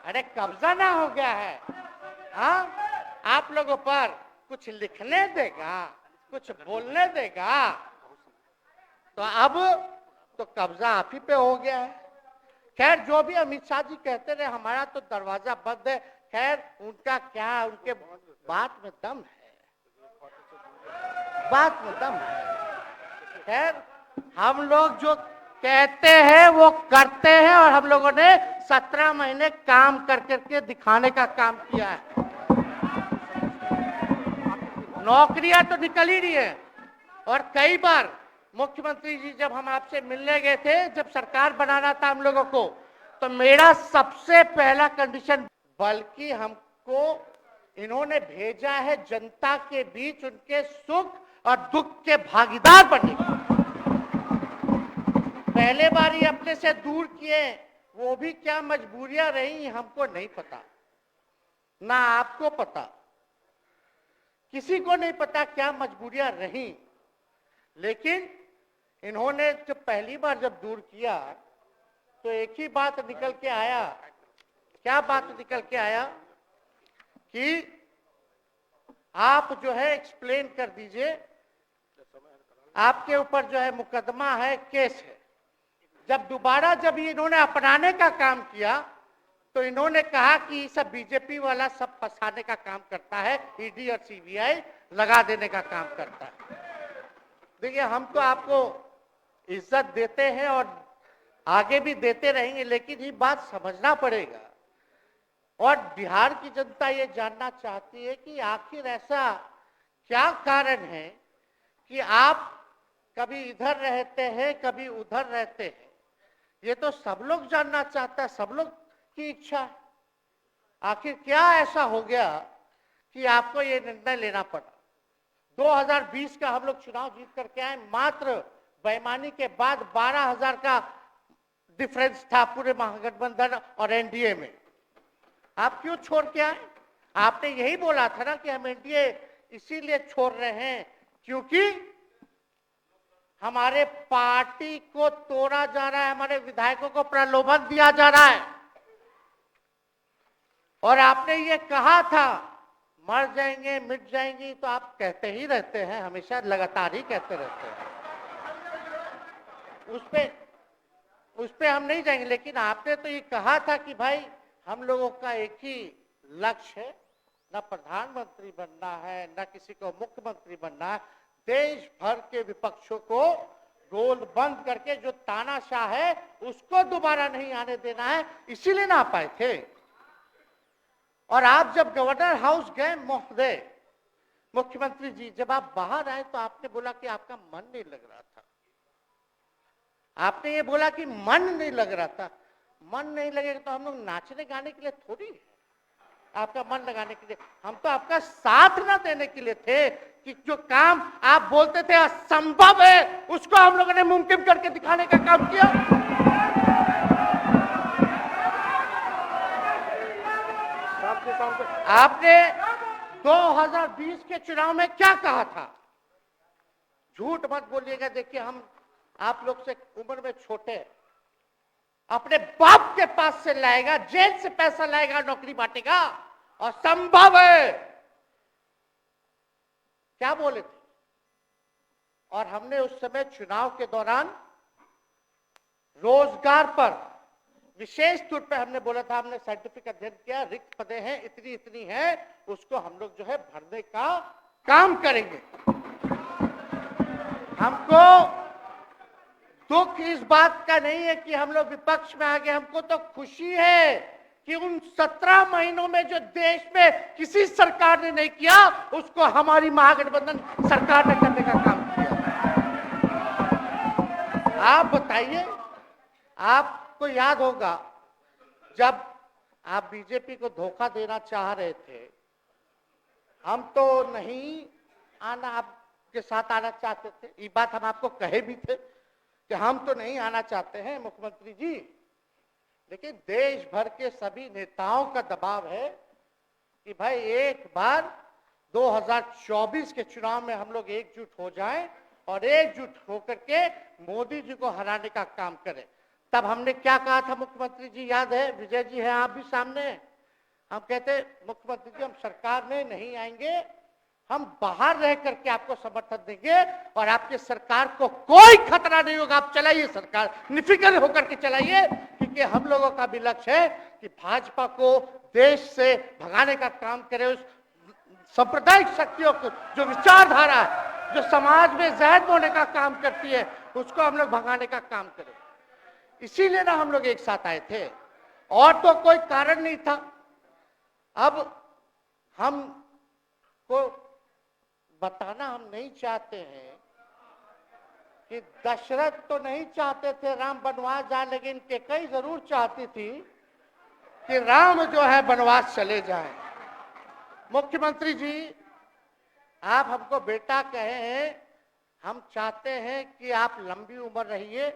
अरे कब्जा ना हो गया है। हाँ, आप लोगों पर कुछ लिखने देगा, कुछ बोलने देगा, तो अब तो कब्जा आप ही पे हो गया है। खैर, जो भी अमित शाह जी कहते रहे हमारा तो दरवाजा बंद है, खैर उनका क्या, उनके बात में दम है, बात में दम है। खैर, हम लोग जो कहते हैं वो करते हैं, और हम लोगों ने 17 महीने काम कर करके दिखाने का काम किया है। नौकरियां तो निकल ही रही है, और कई बार मुख्यमंत्री जी जब हम आपसे मिलने गए थे, जब सरकार बनाना था हम लोगों को, तो मेरा सबसे पहला कंडीशन, बल्कि हमको इन्होंने भेजा है जनता के बीच उनके सुख और दुख के भागीदार बनने। पहले बार ही अपने से दूर किए, वो भी क्या मजबूरियां रही हमको नहीं पता, ना आपको पता, किसी को नहीं पता क्या मजबूरियां रही। लेकिन इन्होंने जब पहली बार जब दूर किया तो एक ही बात निकल के आया। क्या बात निकल के आया कि आप जो है एक्सप्लेन कर दीजिए, आपके ऊपर जो है मुकदमा है, केस है। जब दोबारा जब इन्होंने अपनाने का काम किया तो इन्होंने कहा कि सब बीजेपी वाला सब फंसाने का काम करता है, ईडी और सीबीआई लगा देने का काम करता है। देखिए, हम तो आपको इज्जत देते हैं और आगे भी देते रहेंगे, लेकिन ये बात समझना पड़ेगा, और बिहार की जनता ये जानना चाहती है कि आखिर ऐसा क्या कारण है कि आप कभी इधर रहते हैं, कभी उधर रहते हैं। ये तो सब लोग जानना चाहता है, सब लोग की इच्छा है। आखिर क्या ऐसा हो गया कि आपको ये निर्णय लेना पड़ा। 2020 का हम लोग चुनाव जीत करके आए, मात्र बेईमानी के बाद 12,000 का डिफरेंस था पूरे महागठबंधन और एनडीए में। आप क्यों छोड़ के आए? आपने यही बोला था ना कि हम एनडीए इसीलिए छोड़ रहे हैं क्योंकि हमारे पार्टी को तोड़ा जा रहा है, हमारे विधायकों को प्रलोभन दिया जा रहा है। और आपने ये कहा था मर जाएंगे, मिट जाएंगी, तो आप कहते ही रहते हैं, हमेशा लगातार ही कहते रहते हैं। उस पे हम नहीं जाएंगे, लेकिन आपने तो ये कहा था कि भाई हम लोगों का एक ही लक्ष्य है, न प्रधानमंत्री बनना है, न किसी को मुख्यमंत्री बनना है, देश भर के विपक्षों को गोल बंद करके जो तानाशाह है उसको दोबारा नहीं आने देना है, इसीलिए ना आ पाए थे। और आप जब गवर्नर हाउस गए महोदय, मुख्यमंत्री जी, जब आप बाहर आए तो आपने बोला कि आपका मन नहीं लग रहा था। आपने ये बोला कि मन नहीं लग रहा था। मन नहीं लगेगा तो हम लोग नाचने गाने के लिए थोड़ी है, आपका मन लगाने के लिए। हम तो आपका साथ ना देने के लिए थे कि जो काम आप बोलते थे असंभव है, उसको हम लोगों ने मुमकिन करके दिखाने का काम किया। आपने 2020 के चुनाव में क्या कहा था? झूठ मत बोलिएगा। देखिए, हम आप लोग से उम्र में छोटे, अपने बाप के पास से लाएगा, जेल से पैसा लाएगा, नौकरी बांटेगा, और संभव है, क्या बोले थे? और हमने उस समय चुनाव के दौरान रोजगार पर विशेष तौर पे हमने बोला था, हमने साइंटिफिक अध्ययन किया, रिक्त पदें हैं इतनी इतनी है, उसको हम लोग जो है भरने का काम करेंगे। हमको दुख इस बात का नहीं है कि हम लोग विपक्ष में आ गए, हमको तो खुशी है कि उन 17 महीनों में जो देश में किसी सरकार ने नहीं किया, उसको हमारी महागठबंधन सरकार ने करने का काम किया। आप बताइए, आपको याद होगा जब आप बीजेपी को धोखा देना चाह रहे थे, हम तो नहीं आना, आपके साथ आना चाहते थे। ये बात हम आपको कहे भी थे कि हम तो नहीं आना चाहते हैं मुख्यमंत्री जी, लेकिन देश भर के सभी नेताओं का दबाव है कि भाई एक बार 2024 के चुनाव में हम लोग एकजुट हो जाएं और एकजुट होकर के मोदी जी को हराने का काम करें। तब हमने क्या कहा था मुख्यमंत्री जी, याद है? विजय जी हैं, आप भी सामने हैं। हम कहते मुख्यमंत्री जी हम सरकार में नहीं आएंगे, हम बाहर रह करके आपको समर्थन देंगे और आपकी सरकार को कोई खतरा नहीं होगा, आप चलाइए सरकार, निफिक्र होकर के चलाइए, क्योंकि हम लोगों का भी लक्ष्य है कि भाजपा को देश से भगाने का काम करे। उस सांप्रदायिक शक्तियों को, जो विचारधारा है, जो समाज में जहर बोने का काम करती है, उसको हम लोग भगाने का काम करें। इसीलिए ना हम लोग एक साथ आए थे, और तो कोई कारण नहीं था। अब हम को बताना हम नहीं चाहते हैं कि दशरथ तो नहीं चाहते थे राम वनवास जाए, लेकिन कैकेयी जरूर चाहती थी कि राम जो है वनवास चले जाए। मुख्यमंत्री जी, आप हमको बेटा कहे हैं, हम चाहते हैं कि आप लंबी उम्र रहिए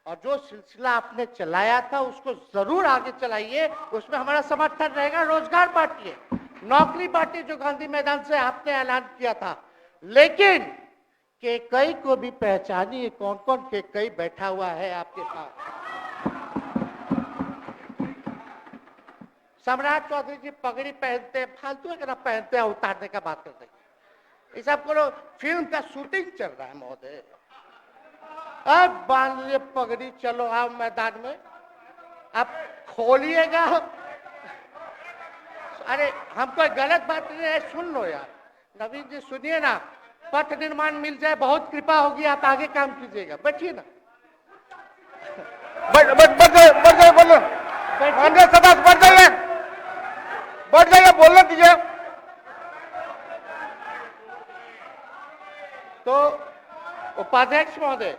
और जो सिलसिला आपने चलाया था उसको जरूर आगे चलाइए, उसमें हमारा समर्थन रहेगा। रोजगार बांटिए, नौकरी बांटिए, जो गांधी मैदान से आपने ऐलान किया था, लेकिन कैकेयी को भी पहचानिए, कौन कौन कैकेयी बैठा हुआ है आपके पास। सम्राट चौधरी जी पगड़ी पहनते हैं, फालतू है ना, पहनते हैं, उतारने का बात करते हैं। ये सब करो, फिल्म का शूटिंग चल रहा है महोदय, अब बांध लिए पगड़ी, चलो आओ मैदान में, अब खोलिएगा। अरे हम कोई गलत बात नहीं है, सुन लो यार, नवीन जी सुनिए ना, पथ निर्माण मिल जाए, बहुत कृपा होगी, आप आगे काम कीजिएगा, बैठिए ना। बढ़ जाइए, बोलो, बढ़ जाइए, बोलने दीजिए। तो उपाध्यक्ष महोदय,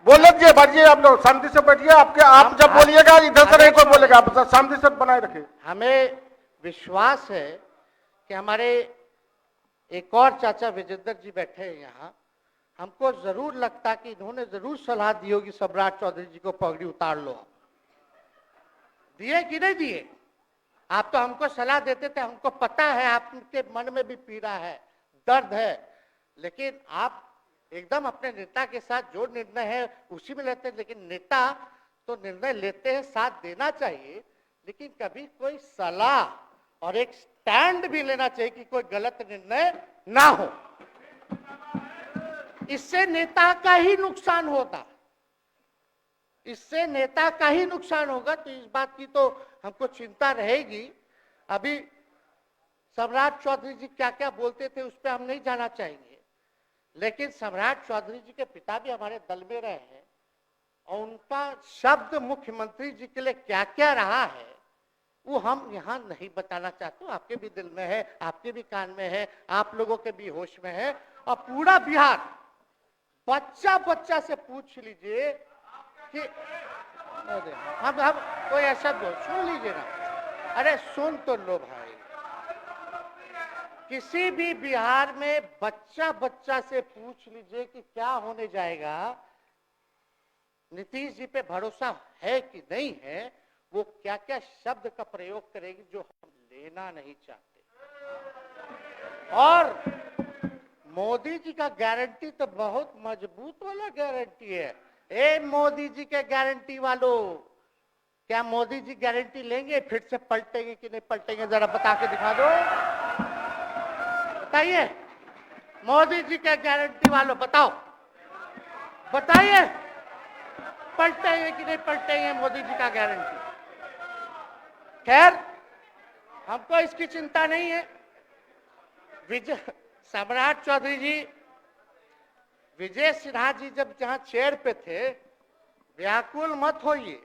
बोलने दीजिए, बैठिए, आप लोग शांति से बैठिए। आप जब बोलिएगा इधर से नहीं कोई बोलेगा, आप शांति से बनाए रखिए। हमें विश्वास है कि हमारे एक और चाचा विजेंद्र जी बैठे हैं यहाँ, हमको जरूर लगता कि इन्होंने जरूर सलाह दी होगी सम्राट चौधरी जी को पगड़ी उतार लो। दिए कि नहीं दिए? आप तो हमको सलाह देते थे, हमको पता है आपके मन में भी पीड़ा है, दर्द है, लेकिन आप एकदम अपने नेता के साथ जो निर्णय है उसी में लेते हैं। लेकिन नेता तो निर्णय लेते हैं, साथ देना चाहिए, लेकिन कभी कोई सलाह और एक स्टैंड भी लेना चाहिए कि कोई गलत निर्णय ना हो। इससे नेता का ही नुकसान होगा, इससे नेता का ही नुकसान होगा। तो इस बात की तो हमको चिंता रहेगी। अभी सम्राट चौधरी जी क्या क्या बोलते थे उस पर हम नहीं जाना चाहेंगे, लेकिन सम्राट चौधरी जी के पिता भी हमारे दल में रहे हैं और उनका शब्द मुख्यमंत्री जी के लिए क्या क्या रहा है वो हम यहाँ नहीं बताना चाहते। आपके भी दिल में है, आपके भी कान में है, आप लोगों के भी होश में है, और पूरा बिहार बच्चा बच्चा से पूछ लीजिए कि हम कोई ऐसा सुन लीजिए ना, अरे सुन तो लो भाई, किसी भी बिहार में बच्चा बच्चा से पूछ लीजिए कि क्या होने जाएगा, नीतीश जी पे भरोसा है कि नहीं है, वो क्या क्या शब्द का प्रयोग करेगी जो हम लेना नहीं चाहते। और मोदी जी का गारंटी तो बहुत मजबूत वाला गारंटी है। ए मोदी जी के गारंटी वालों, क्या मोदी जी गारंटी लेंगे फिर से पलटेंगे कि नहीं पलटेंगे, जरा बता के दिखा दो, बताइए। मोदी जी के गारंटी वालों बताओ, बताइए पलटेंगे कि नहीं पलटेंगे मोदी जी का गारंटी। खैर हमको इसकी चिंता नहीं है। सम्राट चौधरी जी, विजय सिन्हा जी जब जहां चेयर पे थे, व्याकुल मत होइए,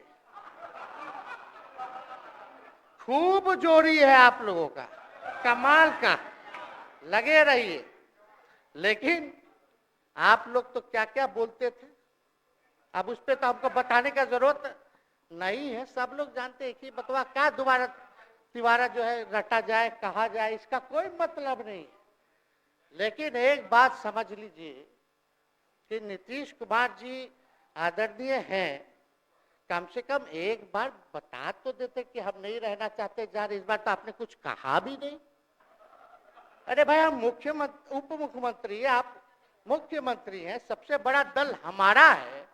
खूब जोड़ी है आप लोगों का, कमाल का, लगे रहिए। लेकिन आप लोग तो क्या क्या बोलते थे, अब उस पर तो हमको बताने का जरूरत नहीं है, सब लोग जानते हैं कि बतवा क्या दोबारा तिवारा जो है रटा जाए, कहा जाए, इसका कोई मतलब नहीं। लेकिन एक बात समझ लीजिए कि नीतीश कुमार जी आदरणीय हैं, कम से कम एक बार बता तो देते कि हम नहीं रहना चाहते जा रहे। इस बार तो आपने कुछ कहा भी नहीं। अरे भाई हम मुख्यमंत्री, उप मुख्यमंत्री, आप मुख्यमंत्री हैं, सबसे बड़ा दल हमारा है,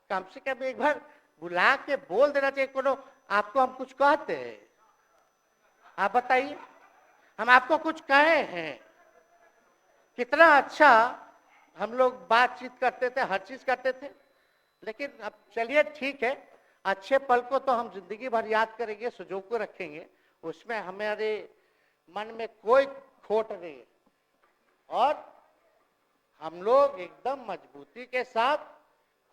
कम से कम एक बार बुला के बोल देना चाहिए। कोनो आपको हम कुछ कहते हैं? आप बताइए, हम आपको कुछ कहे हैं? कितना अच्छा हम लोग बातचीत करते थे, हर चीज करते थे। लेकिन अब चलिए ठीक है, अच्छे पल को तो हम जिंदगी भर याद करेंगे, सुजो को रखेंगे, उसमें हमारे मन में कोई खोट नहीं है। और हम लोग एकदम मजबूती के साथ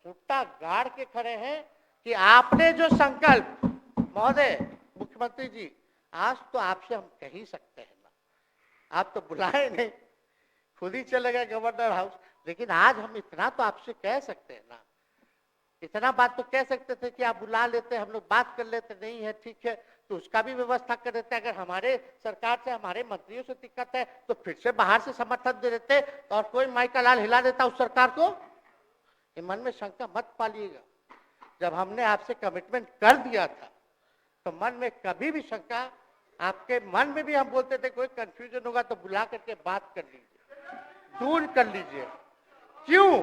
खूंटा गाड़ के खड़े हैं कि आपने जो संकल्प, महोदय मुख्यमंत्री जी, आज तो आपसे हम कह ही सकते हैं ना, आप तो बुलाए नहीं, खुद ही चले गए गवर्नर हाउस, लेकिन आज हम इतना तो आपसे कह सकते हैं ना, इतना बात तो कह सकते थे कि आप बुला लेते, हम लोग बात कर लेते। नहीं है ठीक है, तो उसका भी व्यवस्था कर देते। अगर हमारे सरकार से, हमारे मंत्रियों से दिक्कत है तो फिर से बाहर से समर्थन दे देते और कोई माई का लाल हिला देता उस सरकार को। ये मन में शंका मत पालिएगा, जब हमने आपसे कमिटमेंट कर दिया था तो मन में कभी भी शंका, आपके मन में भी हम बोलते थे कोई कंफ्यूजन होगा तो बुला करके बात कर लीजिए, दूर कर लीजिए। क्यों?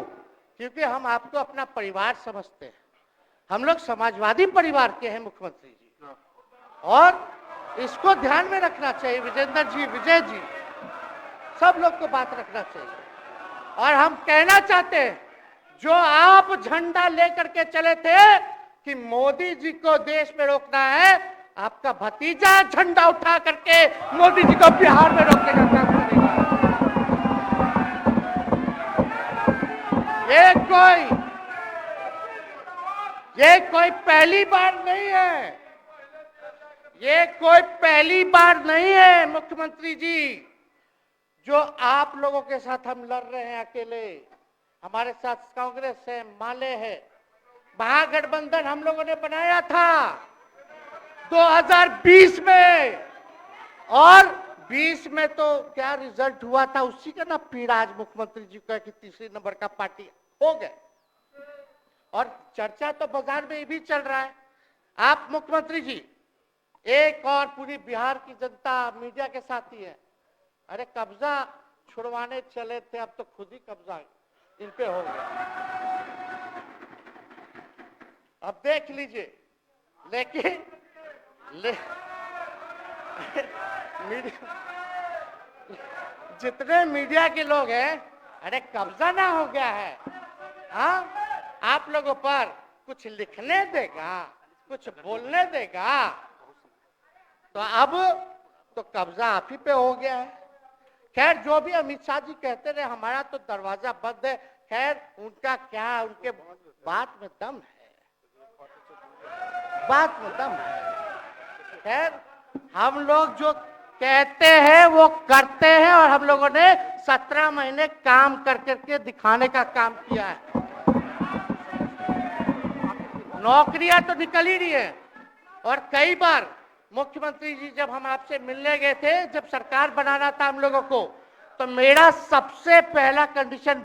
क्योंकि हम आपको अपना परिवार समझते हैं। हम लोग समाजवादी परिवार के हैं मुख्यमंत्री जी, और इसको ध्यान में रखना चाहिए। विजेंद्र जी, विजय जी, सब लोग को बात रखना चाहिए। और हम कहना चाहते हैं, जो आप झंडा लेकर के चले थे कि मोदी जी को देश में रोकना है, आपका भतीजा झंडा उठा करके मोदी जी को बिहार में रोकने का काम करेगा। ये कोई पहली बार नहीं है, ये कोई पहली बार नहीं है मुख्यमंत्री जी, जो आप लोगों के साथ हम लड़ रहे हैं अकेले। हमारे साथ कांग्रेस है, माले है, महागठबंधन हम लोगों ने बनाया था 2020 में, और 20 में तो क्या रिजल्ट हुआ था उसी का ना पीड़ा आज मुख्यमंत्री जी का कि तीसरे नंबर का पार्टी हो गए। और चर्चा तो बाजार में ये भी चल रहा है। आप मुख्यमंत्री जी, एक और पूरी बिहार की जनता मीडिया के साथ ही है। अरे कब्जा छुड़वाने चले थे, अब तो खुद ही कब्जा इन पे हो गया। अब देख लीजिए। लेकिन जितने मीडिया के लोग हैं, अरे कब्जा ना हो गया है, हाँ, आप लोगों पर कुछ लिखने देगा, कुछ बोलने देगा, तो अब तो कब्जा आप ही पे हो गया है। खैर, जो भी अमित शाह जी कहते रहे, हमारा तो दरवाजा बंद है। खैर, उनका क्या, उनके बात में दम है, बात में दम है। खैर, हम लोग जो कहते हैं वो करते हैं, और हम लोगों ने 17 महीने काम कर करके दिखाने का काम किया है। नौकरियां तो निकल ही रही है। और कई बार मुख्यमंत्री जी, जब हम आपसे मिलने गए थे, जब सरकार बनाना था हम लोगों को, तो मेरा सबसे पहला कंडीशन